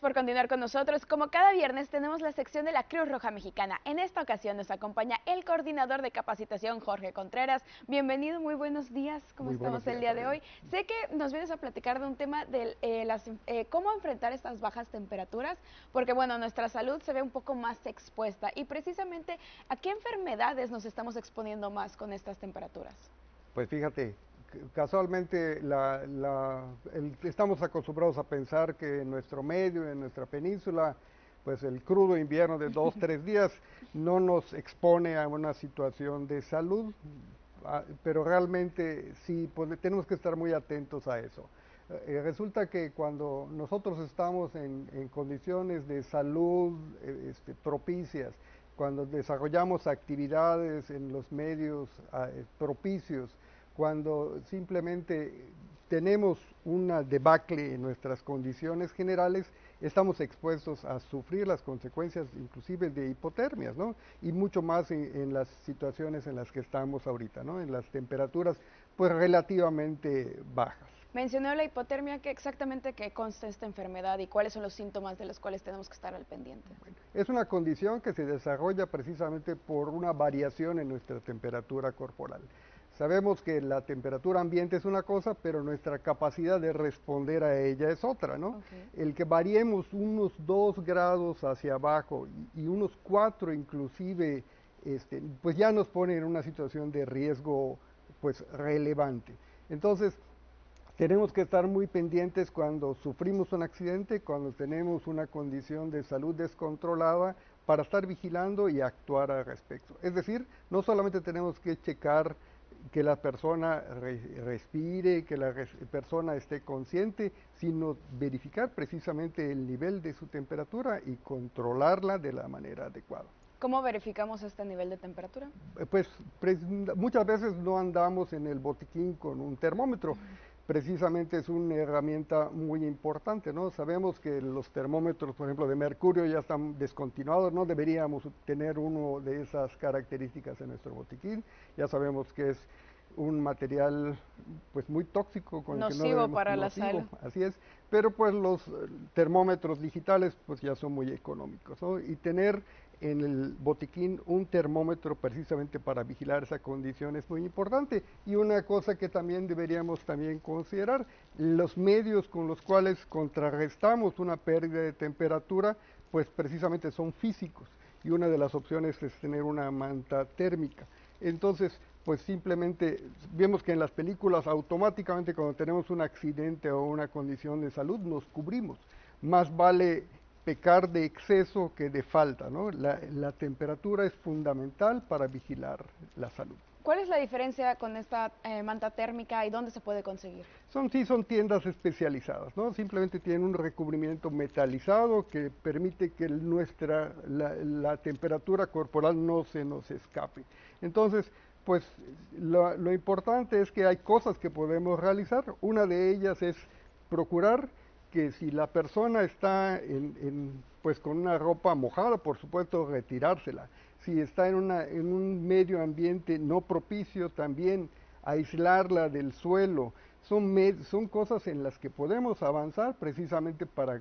Gracias por continuar con nosotros. Como cada viernes tenemos la sección de la Cruz Roja Mexicana. En esta ocasión nos acompaña el coordinador de capacitación, Jorge Contreras. Bienvenido, muy buenos días. ¿Cómo Muy buenos estamos el días, día de Adriana. hoy? Sé que nos vienes a platicar de un tema de cómo enfrentar estas bajas temperaturas, porque bueno, nuestra salud se ve un poco más expuesta y precisamente ¿a qué enfermedades nos estamos exponiendo más con estas temperaturas? Pues fíjate, casualmente estamos acostumbrados a pensar que en nuestro medio, en nuestra península, pues el crudo invierno de 2, 3 días no nos expone a una situación de salud, pero realmente sí, pues tenemos que estar muy atentos a eso. Resulta que cuando nosotros estamos en condiciones de salud propicias, cuando desarrollamos actividades en los medios propicios, cuando simplemente tenemos una debacle en nuestras condiciones generales, estamos expuestos a sufrir las consecuencias inclusive de hipotermias, ¿no? Y mucho más en las situaciones en las que estamos ahorita, ¿no? En las temperaturas pues relativamente bajas. Mencionó la hipotermia, ¿qué exactamente qué consta esta enfermedad y cuáles son los síntomas de los cuales tenemos que estar al pendiente? Es una condición que se desarrolla precisamente por una variación en nuestra temperatura corporal. Sabemos que la temperatura ambiente es una cosa, pero nuestra capacidad de responder a ella es otra, ¿no? Okay. El que variemos unos 2 grados hacia abajo y unos 4 inclusive, pues ya nos pone en una situación de riesgo pues relevante. Entonces, tenemos que estar muy pendientes cuando sufrimos un accidente, cuando tenemos una condición de salud descontrolada, para estar vigilando y actuar al respecto. Es decir, no solamente tenemos que checar que la persona respire, que la persona esté consciente, sino verificar precisamente el nivel de su temperatura y controlarla de la manera adecuada. ¿Cómo verificamos este nivel de temperatura? Pues muchas veces no andamos en el botiquín con un termómetro. Precisamente es una herramienta muy importante, ¿no? Sabemos que los termómetros, por ejemplo, de mercurio ya están descontinuados, no deberíamos tener uno de esas características en nuestro botiquín. Ya sabemos que es un material pues muy tóxico con el que no Nocivo debemos, para la nocivo, salud. así es, pero pues los termómetros digitales pues ya son muy económicos, ¿no? Y tener en el botiquín un termómetro precisamente para vigilar esa condición es muy importante. Y una cosa que también deberíamos también considerar, los medios con los cuales contrarrestamos una pérdida de temperatura, pues precisamente son físicos. Y una de las opciones es tener una manta térmica. Entonces, pues simplemente vemos que en las películas automáticamente cuando tenemos un accidente o una condición de salud nos cubrimos. Más vale pecar de exceso que de falta, ¿no? La temperatura es fundamental para vigilar la salud. ¿Cuál es la diferencia con esta manta térmica y dónde se puede conseguir? Sí, son tiendas especializadas, ¿no? Simplemente tienen un recubrimiento metalizado que permite que la temperatura corporal no se nos escape. Entonces, pues lo importante es que hay cosas que podemos realizar. Una de ellas es procurar que si la persona está pues con una ropa mojada, por supuesto retirársela. Si está en un medio ambiente no propicio, también aislarla del suelo. Son cosas en las que podemos avanzar precisamente para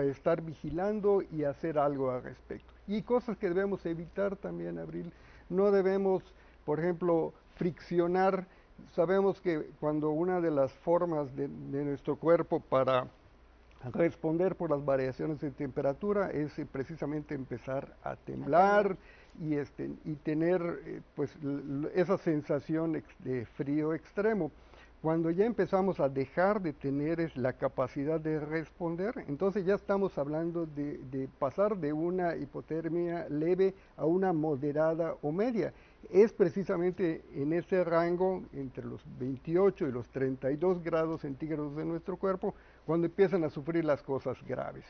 estar vigilando y hacer algo al respecto. Y cosas que debemos evitar también, Abril. No debemos, por ejemplo, friccionar. Sabemos que cuando una de las formas de nuestro cuerpo para responder por las variaciones de temperatura es precisamente empezar a temblar y tener pues esa sensación de frío extremo. Cuando ya empezamos a dejar de tener la capacidad de responder, entonces ya estamos hablando de pasar de una hipotermia leve a una moderada o media. Es precisamente en ese rango, entre los 28 y los 32 grados centígrados de nuestro cuerpo, cuando empiezan a sufrir las cosas graves.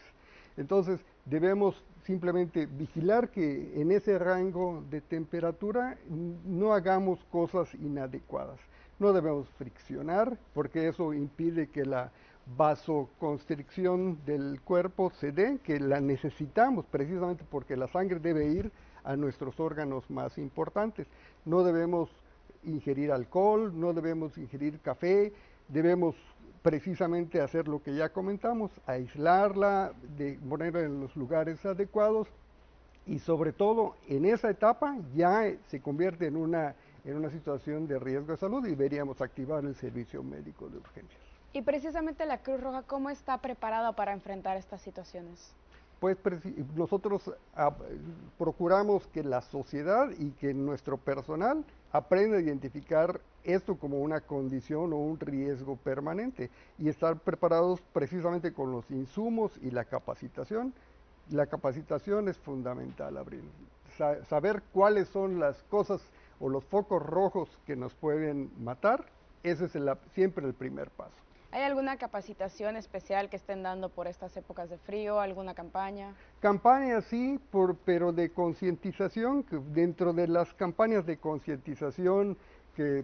Entonces debemos simplemente vigilar que en ese rango de temperatura no hagamos cosas inadecuadas. No debemos friccionar porque eso impide que la vasoconstricción del cuerpo se dé, que la necesitamos precisamente porque la sangre debe ir a nuestros órganos más importantes. No debemos ingerir alcohol, no debemos ingerir café, debemos precisamente hacer lo que ya comentamos, aislarla, de ponerla en los lugares adecuados y sobre todo en esa etapa ya se convierte en una situación de riesgo de salud y deberíamos activar el servicio médico de urgencias. Y precisamente la Cruz Roja, ¿cómo está preparada para enfrentar estas situaciones? Pues nosotros procuramos que la sociedad y que nuestro personal aprenda a identificar esto como una condición o un riesgo permanente y estar preparados precisamente con los insumos y la capacitación. La capacitación es fundamental, Abril. Saber cuáles son las cosas o los focos rojos que nos pueden matar, ese es siempre el primer paso. ¿Hay alguna capacitación especial que estén dando por estas épocas de frío, alguna campaña? Campañas sí, pero de concientización, que dentro de las campañas de concientización que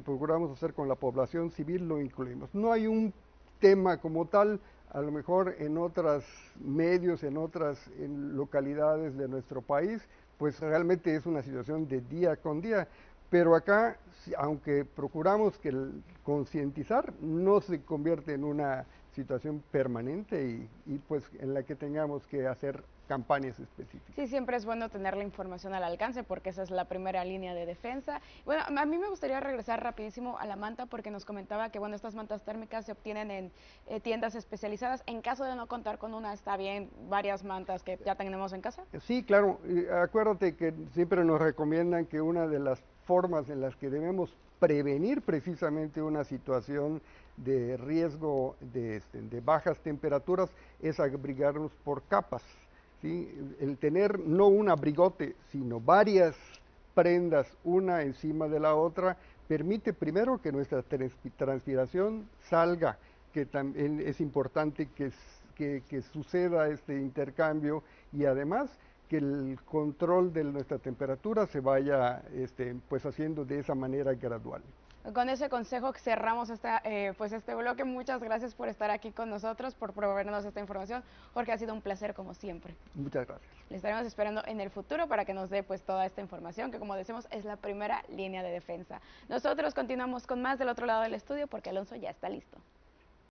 procuramos hacer con la población civil lo incluimos. No hay un tema como tal, a lo mejor en otros medios, en localidades de nuestro país, pues realmente es una situación de día con día. Pero acá, aunque procuramos que concientizar, no se convierte en una situación permanente y pues en la que tengamos que hacer campañas específicas. Sí, siempre es bueno tener la información al alcance porque esa es la primera línea de defensa. Bueno, a mí me gustaría regresar rapidísimo a la manta porque nos comentaba que, bueno, estas mantas térmicas se obtienen en tiendas especializadas. En caso de no contar con una, ¿está bien varias mantas que ya tenemos en casa? Sí, claro. Acuérdate que siempre nos recomiendan que una de las formas en las que debemos prevenir precisamente una situación de riesgo de bajas temperaturas es abrigarnos por capas. ¿Sí? El tener no un abrigote, sino varias prendas una encima de la otra, permite primero que nuestra transpiración salga, que también es importante que suceda este intercambio y además que el control de nuestra temperatura se vaya pues haciendo de esa manera gradual. Con ese consejo cerramos pues este bloque. Muchas gracias por estar aquí con nosotros, por proveernos esta información, porque ha sido un placer como siempre. Muchas gracias. Le estaremos esperando en el futuro para que nos dé pues toda esta información, que como decimos es la primera línea de defensa. Nosotros continuamos con más del otro lado del estudio porque Alonso ya está listo.